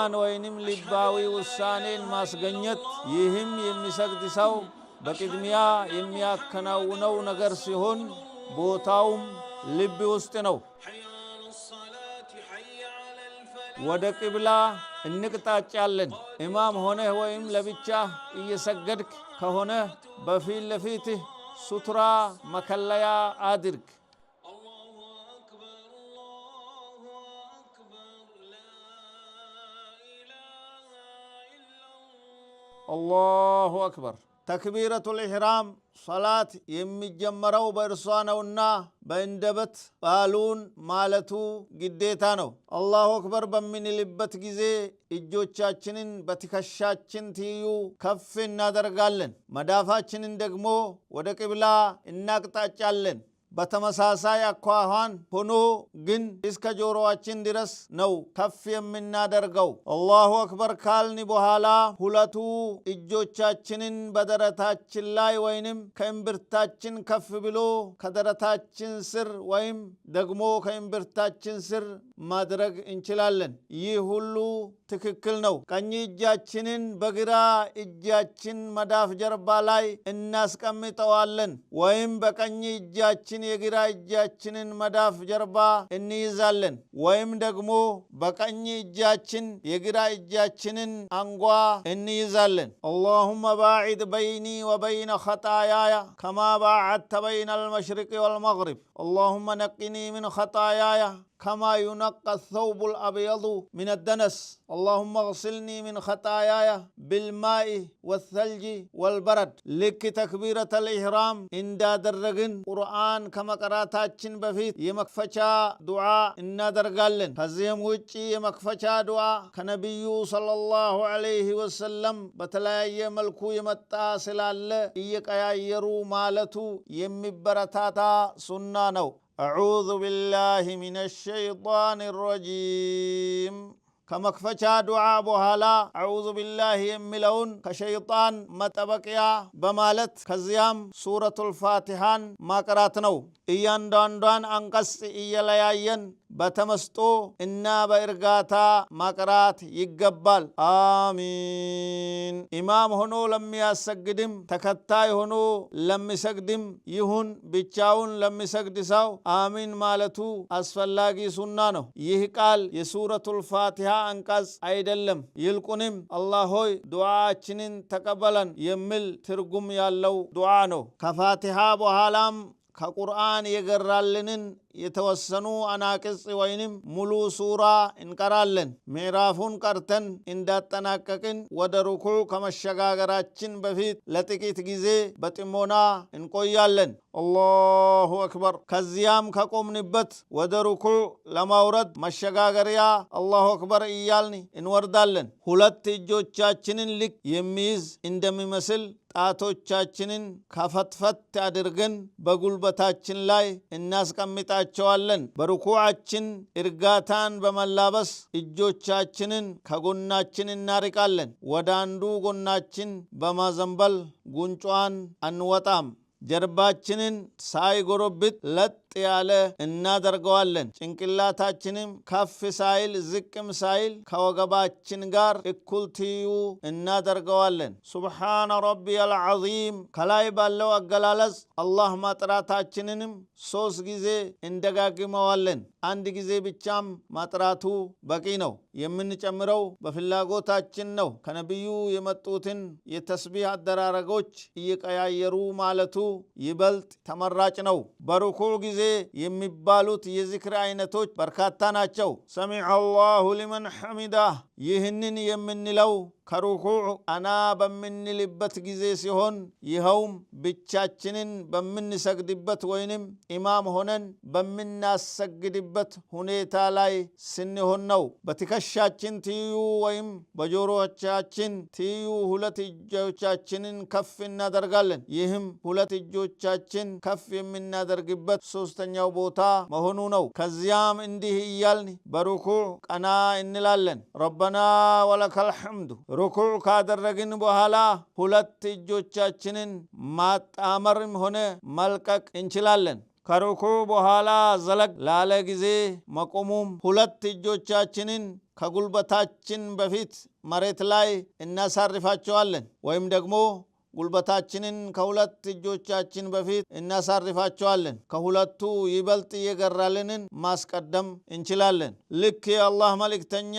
ኢማን ወይንም ልባዊ ውሳኔን ማስገኘት ይህም የሚሰግድ ሰው በቅድሚያ የሚያከናውነው ነገር ሲሆን ቦታውም ልብ ውስጥ ነው። ወደ ቂብላ እንቅጣጫለን። ኢማም ሆነህ ወይም ለብቻ እየሰገድክ ከሆነ በፊት ለፊትህ ሱትራ መከለያ አድርግ። አላሁ አክበር። ተክቢረቱል ኢሕራም ሰላት የሚጀመረው በእርሷ ነውና በእንደበት ቃሉን ማለቱ ግዴታ ነው። አላሁ አክበር በምንልበት ጊዜ እጆቻችንን በትከሻችን ትይዩ ከፍ እናደርጋለን። መዳፋችንን ደግሞ ወደ ቂብላ እናቅጣጫለን። በተመሳሳይ አኳኋን ሆኖ ግን እስከ ጆሮአችን ድረስ ነው ከፍ የምናደርገው። አላሁ አክበር ካልን በኋላ ሁለቱ እጆቻችንን በደረታችን ላይ ወይንም ከእምብርታችን ከፍ ብሎ ከደረታችን ስር ወይም ደግሞ ከእምብርታችን ስር ማድረግ እንችላለን። ይህ ሁሉ ትክክል ነው። ቀኝ እጃችንን በግራ እጃችን መዳፍ ጀርባ ላይ እናስቀምጠዋለን ወይም በቀኝ እጃችን የግራ እጃችንን መዳፍ ጀርባ እንይዛለን ወይም ደግሞ በቀኝ እጃችን የግራ እጃችንን አንጓ እንይዛለን። አላሁመ ባዒድ በይኒ ወበይነ ኸጣያያ ከማ ባዓድተ በይነ አልመሽሪቅ ወልመግሪብ اللهم نقني من خطاياي كما ينقى الثوب الأبيض من الدنس اللهم اغسلني من خطاياي بالماء والثلج والبرد. لك تكبيرة الإحرام إن درجن قرآن كما قراتاتشن بفيت يمكفشا دعاء إن درجالن هزيم وجي يمكفشا دعاء كنبي صلى الله عليه وسلم بتلاي ملكو يمتا سلال إيك يرو مالتو يمبرتاتا سنة أعوذ بالله من الشيطان الرجيم. كمكفشا دعاء بوهالا أعوذ بالله يملون كشيطان متبقيا بمالت كزيام سورة الفاتحان ما قراتنو إيان دان أنقص إيالياين بتمستو إنا بإرغاتا مقرات يقبال آمين. إمام هنو لم يسجدم تكتاي هنو لم يسجدم يهون بيتشاون لم يسجدساو آمين مالتو أسفلاقي سنانو يهقال يسورة الفاتحة أنقص أيدلم يلقنم الله هوي دعاء تقبلا يمل ترقم يالو دعانو كفاتحة بوهالام كقرآن يقرالنن የተወሰኑ አናቅጽ ወይንም ሙሉ ሱራ እንቀራለን። ምዕራፉን ቀርተን እንዳጠናቀቅን ወደ ሩኩዕ ከመሸጋገራችን በፊት ለጥቂት ጊዜ በጥሞና እንቆያለን። አላሁ አክበር። ከዚያም ከቆምንበት ወደ ሩኩዕ ለማውረድ መሸጋገሪያ አላሁ አክበር እያልን እንወርዳለን። ሁለት እጆቻችንን ልክ የሚይዝ እንደሚመስል ጣቶቻችንን ከፈትፈት አድርገን በጉልበታችን ላይ እናስቀምጣቸዋለን። በሩኩዓችን እርጋታን በመላበስ እጆቻችንን ከጎናችን እናርቃለን። ወደ አንዱ ጎናችን በማዘንበል ጉንጯን አንወጣም። ጀርባችንን ሳይጎረብጥ ለጥ ያለ እናደርገዋለን። ጭንቅላታችንም ከፍ ሳይል ዝቅም ሳይል ከወገባችን ጋር እኩል ትይዩ እናደርገዋለን። ሱብሓነ ረቢየል ዐዚም ከላይ ባለው አገላለጽ አላህ ማጥራታችንንም 3 ጊዜ እንደጋግመዋለን። አንድ ጊዜ ብቻም ማጥራቱ በቂ ነው። የምንጨምረው በፍላጎታችን ነው። ከነቢዩ የመጡትን የተስቢህ አደራረጎች እየቀያየሩ ማለቱ ይበልጥ ተመራጭ ነው። በሩኩዕ ጊዜ የሚባሉት የዚክር አይነቶች በርካታ ናቸው። ሰሚዐ አላሁ ሊመን ሐሚዳህ ይህንን የምንለው ከሩኩዕ አና በምንልበት ጊዜ ሲሆን ይኸውም ብቻችንን በምንሰግድበት ወይንም ኢማም ሆነን በምናሰግድበት ሁኔታ ላይ ስንሆን ነው። በትከሻችን ትይዩ ወይም በጆሮቻችን ትይዩ ሁለት እጆቻችንን ከፍ እናደርጋለን። ይህም ሁለት እጆቻችን ከፍ የምናደርግበት ሶስተኛው ቦታ መሆኑ ነው። ከዚያም እንዲህ እያልን በሩኩዕ ቀና እንላለን። ረበና ወለከል ሐምዱ ሩኩዕ ካደረግን በኋላ ሁለት እጆቻችንን ማጣመርም ሆነ መልቀቅ እንችላለን። ከሩኩዕ በኋላ ዘለግ ላለ ጊዜ መቆሙም ሁለት እጆቻችንን ከጉልበታችን በፊት መሬት ላይ እናሳርፋቸዋለን ወይም ደግሞ ጉልበታችንን ከሁለት እጆቻችን በፊት እናሳርፋቸዋለን። ከሁለቱ ይበልጥ የገራልንን ማስቀደም እንችላለን። ልክ የአላህ መልእክተኛ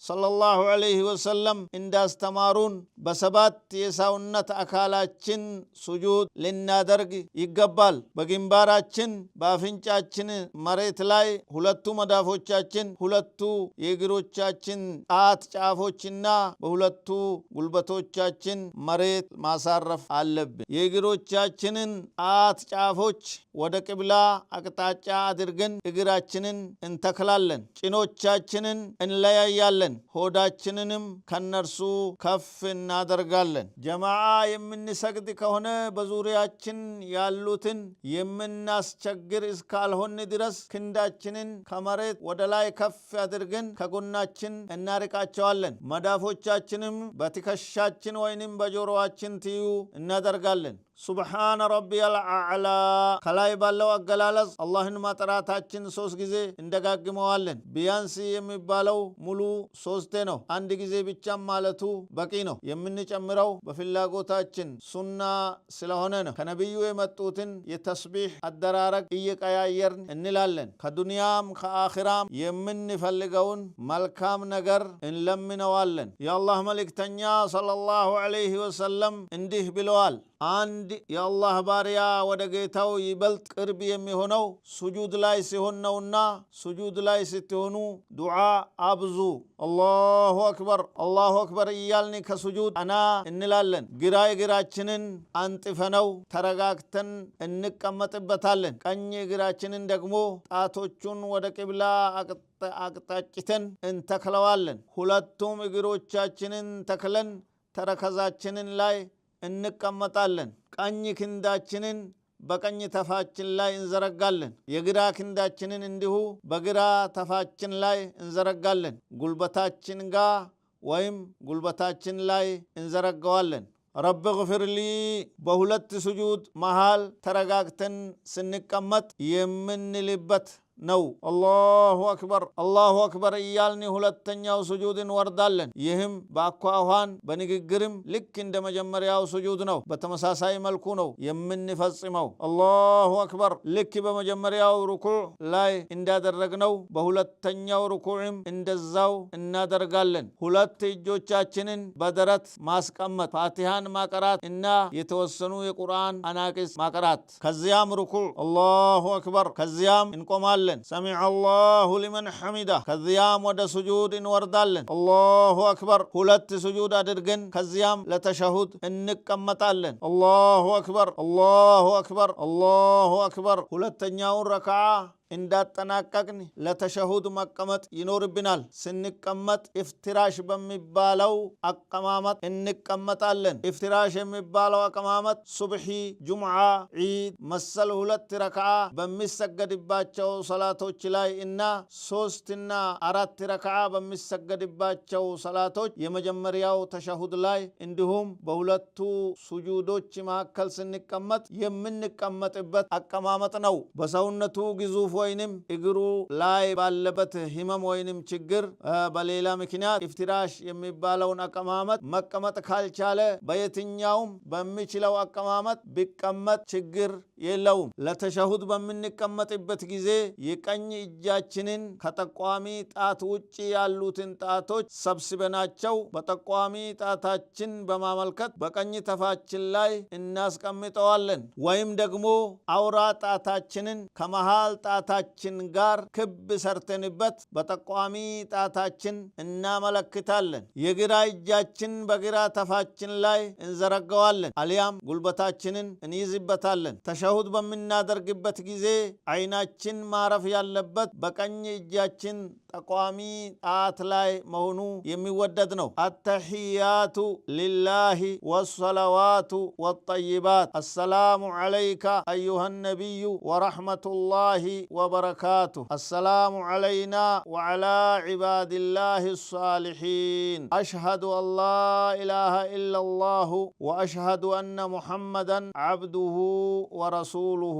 ሰለላሁ ዐለይሂ ወሰለም እንዳስተማሩን በሰባት የሰውነት አካላችን ሱጁድ ልናደርግ ይገባል። በግንባራችን በአፍንጫችን መሬት ላይ ሁለቱ መዳፎቻችን፣ ሁለቱ የእግሮቻችን ጣት ጫፎችና በሁለቱ ጉልበቶቻችን መሬት ማሳረፍ አለብን። የእግሮቻችንን ጣት ጫፎች ወደ ቅብላ አቅጣጫ አድርገን እግራችንን እንተክላለን። ጭኖቻችንን እንለያያለን። ሆዳችንንም ከነርሱ ከፍ እናደርጋለን። ጀማዓ የምንሰግድ ከሆነ በዙሪያችን ያሉትን የምናስቸግር እስካልሆን ድረስ ክንዳችንን ከመሬት ወደ ላይ ከፍ አድርገን ከጎናችን እናርቃቸዋለን። መዳፎቻችንም በትከሻችን ወይንም በጆሮአችን ትዩ እናደርጋለን። ሱብሓነ ረቢየል አዕላ ከላይ ባለው አገላለጽ አላህን ማጥራታችን 3 ጊዜ እንደጋግመዋለን። ቢያንስ የሚባለው ሙሉ 3 ነው። አንድ ጊዜ ብቻም ማለቱ በቂ ነው። የምንጨምረው በፍላጎታችን ሱና ስለሆነ ነው። ከነቢዩ የመጡትን የተስቢህ አደራረግ እየቀያየርን እንላለን። ከዱንያም ከአኺራም የምንፈልገውን መልካም ነገር እንለምነዋለን። የአላህ መልእክተኛ ሰለላሁ ዐለይሂ ወሰለም እንዲህ ብለዋል። አንድ የአላህ ባሪያ ወደ ጌታው ይበልጥ ቅርብ የሚሆነው ሱጁድ ላይ ሲሆን ነውና ሱጁድ ላይ ስትሆኑ ዱዓ አብዙ። አላሁ አክበር አላሁ አክበር እያልን ከሱጁድ አና እንላለን። ግራ እግራችንን አንጥፈነው ተረጋግተን እንቀመጥበታለን። ቀኝ እግራችንን ደግሞ ጣቶቹን ወደ ቅብላ አቅጣጭተን እንተክለዋለን። ሁለቱም እግሮቻችንን ተክለን ተረከዛችንን ላይ እንቀመጣለን። ቀኝ ክንዳችንን በቀኝ ተፋችን ላይ እንዘረጋለን። የግራ ክንዳችንን እንዲሁ በግራ ተፋችን ላይ እንዘረጋለን። ጉልበታችን ጋር ወይም ጉልበታችን ላይ እንዘረጋዋለን። ረቢ ግፍር ሊ በሁለት ሱጁድ መሃል ተረጋግተን ስንቀመጥ የምንልበት ነው። አላሁ አክበር እያልን ሁለተኛው ሱጁድ እንወርዳለን። ይህም በአኳኋን በንግግርም ልክ እንደ መጀመሪያው ሱጁድ ነው። በተመሳሳይ መልኩ ነው የምንፈጽመው። አላሁ አክበር ልክ በመጀመሪያው ሩኩዕ ላይ እንዳደረግነው በሁለተኛው ሩኩዕም እንደዛው እናደርጋለን። ሁለት እጆቻችንን በደረት ማስቀመጥ፣ ፋቲሃን ማቀራት እና የተወሰኑ የቁርአን አናቅስ ማቀራት። ከዚያም ሩኩዕ አላሁ አክበር፣ ከዚያም እንቆማለን። ሰሚዐ አላሁ ሊመን ሐሚዳ። ከዚያም ወደ ሱጁድ እንወርዳለን። አላሁ አክበር ሁለት ሱጁድ አድርገን ከዚያም ለተሸሁድ እንቀመጣለን። አላሁ አክበር አላሁ አክበር አላሁ አክበር። ሁለተኛውን ረክዓ እንዳጠናቀቅን ለተሸሁድ መቀመጥ ይኖርብናል። ስንቀመጥ ኢፍትራሽ በሚባለው አቀማመጥ እንቀመጣለን። ኢፍትራሽ የሚባለው አቀማመጥ ሱብሒ፣ ጁምዓ፣ ዒድ መሰል 2 ረክዓ በሚሰገድባቸው ሰላቶች ላይ እና 3 እና 4 ረክዓ በሚሰገድባቸው ሰላቶች የመጀመሪያው ተሸሁድ ላይ እንዲሁም በሁለቱ ሱጁዶች መካከል ስንቀመጥ የምንቀመጥበት አቀማመጥ ነው። በሰውነቱ ግዙፍ ወይንም እግሩ ላይ ባለበት ህመም ወይንም ችግር በሌላ ምክንያት ኢፍትራሽ የሚባለውን አቀማመጥ መቀመጥ ካልቻለ በየትኛውም በሚችለው አቀማመጥ ቢቀመጥ ችግር የለውም። ለተሸሁድ በምንቀመጥበት ጊዜ የቀኝ እጃችንን ከጠቋሚ ጣት ውጪ ያሉትን ጣቶች ሰብስበናቸው በጠቋሚ ጣታችን በማመልከት በቀኝ ተፋችን ላይ እናስቀምጠዋለን። ወይም ደግሞ አውራ ጣታችንን ከመሃል ጣታችን ጋር ክብ ሰርተንበት በጠቋሚ ጣታችን እናመለክታለን። የግራ እጃችን በግራ ተፋችን ላይ እንዘረጋዋለን፣ አሊያም ጉልበታችንን እንይዝበታለን። ተሸሁድ በምናደርግበት ጊዜ አይናችን ማረፍ ያለበት በቀኝ እጃችን ጠቋሚ ጣት ላይ መሆኑ የሚወደድ ነው። አተሕያቱ ሊላሂ ወሰለዋቱ ወጠይባት አሰላሙ ዐለይከ አዩሃ ነቢዩ ወረሕመቱላሂ وبركاته. السلام علينا وعلى عباد الله الصالحين. أشهد أن لا إله إلا الله وأشهد أن محمدا عبده ورسوله.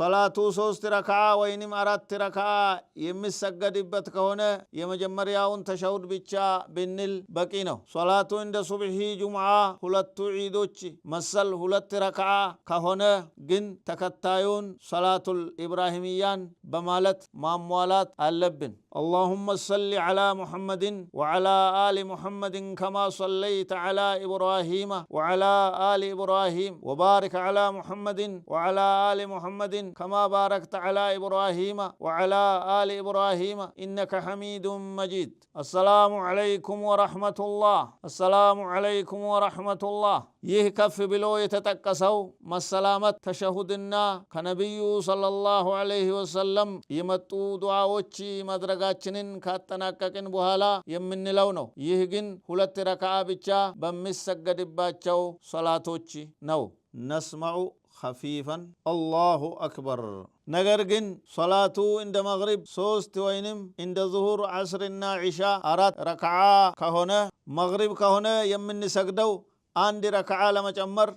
صلاة سوست ركعة وينم أردت ركعة يمسجد بتكهنا يمجمرياون تشهد بيتشا بنل بكينو. صلاة عند صبحي جمعة هلت عيدوش مسل هلت ركعة كهنا جن تكتايون صلاة الإبراهيميان بمالت ماموالات اللبن. اللهم صل على محمد وعلى آل محمد كما صليت على إبراهيم وعلى آل إبراهيم وبارك على محمد وعلى آل محمد كما باركت على إبراهيم وعلى آل إبراهيم إنك حميد مجيد. السلام عليكم ورحمة الله. السلام عليكم ورحمة الله. يهكف بلو يتتكسو ما السلامة تشهدنا كنبي صلى الله عليه وسلم يمتو دعاوچي مدرقاتشنين كاتناككن بحالا يمن لونو يهجن هلت ركعة بچا بمسجد باچو صلاتوچي نو نسمع خفيفا الله أكبر. نغرغن صلاة عند مغرب سوست وينم عند ظهور عصرنا عشاء أرات ركعة كهنا مغرب كهنا يمن سجدو عند ركعة لما جمر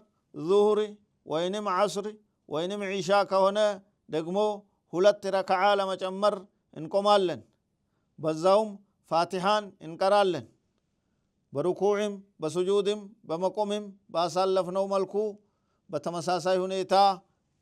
ظهري وينم عصري وينم عشاء كهنا دقمو هلت ركعة لما جمر انقمالن بزاوم فاتحان انقرالن بركوعم بسجودم بمقومم باسالفنو ملكو بتمساساي هنيتا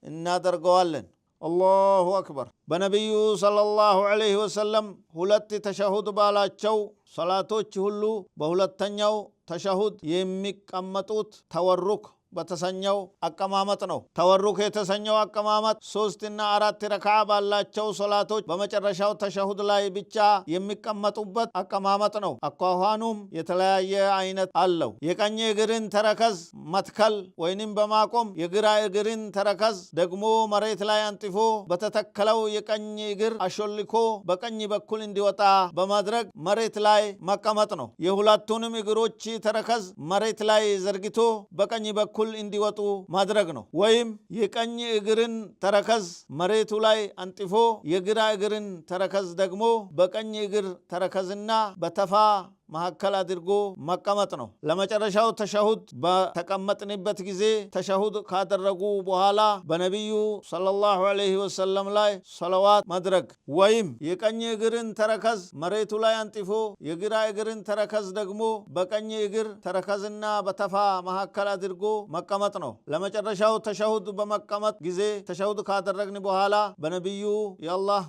النادر قوالن. الله أكبر. بنبي صلى الله عليه وسلم هلت تشهد بالاچو صلاتوچ هلو بهلتنيو تشهد يمك أمتوت تورك بتسنيو أكمامت نو تورك يتسنيو أكمامت سوستنا أرات ركعة بالاچو صلاتوچ بمچرشاو تشهد لاي بچا يمك أمتوبت أكمامت نو أقوانوم يتلاي عينت اللو يكني اگرين تركز متكل وينم بماكم يگرا اگرين تركز دقمو مريت لاي انتفو بتتكلو يكني اگر أشولكو بكني بكل انديوتا بمدرق مريت لاي مكمت نو يهلاتونم اگروچي تركز مريت لاي زرگتو بكني بكل كل اندي وطو مادرقنو ويم يكني اگرن تركز مريتو لاي انتفو يگرا اگرن تركز دقمو بكني اگر تركزنا بتفا محكل ادرگو مقامت نو لمچرشاو تشهد بتقمطنبت گزي تشهد كادرگو بحالا بنبيو صلى الله عليه وسلم لاي صلوات مدرق ويم يكني اگرن تركز مريتو لاي انتفو يگرا اگرن تركز دقمو بكني اگر تركزنا بتفا محكل ادرگو مقامت نو لمچرشاو تشهد بمقامت گزي تشهد كادرگني بحالا بنبيو يا الله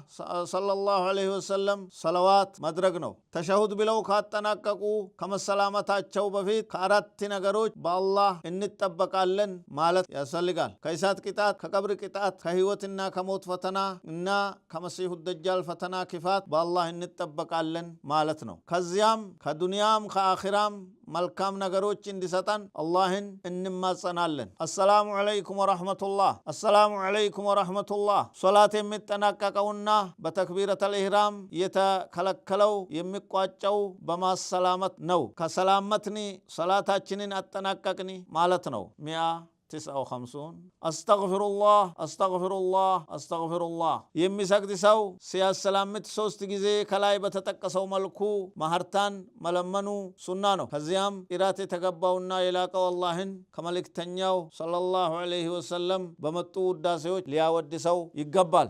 صلى الله عليه وسلم صلوات مدرق نو تشهد بلو كاتنا ناككو كما سلامتاچو بفيت كارات نغروج بالله ان تطبقالن مالت يسلغال كيسات قطات كقبر قطات كهيوتنا كموت فتنا ان كمسيح الدجال فتنا كفات بالله ان تطبقالن مالت نو كزيام كدنيام كاخرام ملكام نغروچ اندسطن اللهن انماصنالن. السلام عليكم ورحمة الله. السلام عليكم ورحمة الله. صلاة يمتناككونا بتكبيرة الإحرام يتكلكلو يمقواچو بما السلامت نو كسلامتني صلاتاچنين اتناككني مالت نو 159 استغفر الله استغفر الله استغفر الله يمسكد سو سياس سلامت سوست گزي كلاي بتتقسو ملكو مهرتان ملمنو سنانو كزيام إراتي تقباونا يلاقا واللهن كملك تنياو صلى الله عليه وسلم بمتو داسيوش لياود سو يقبال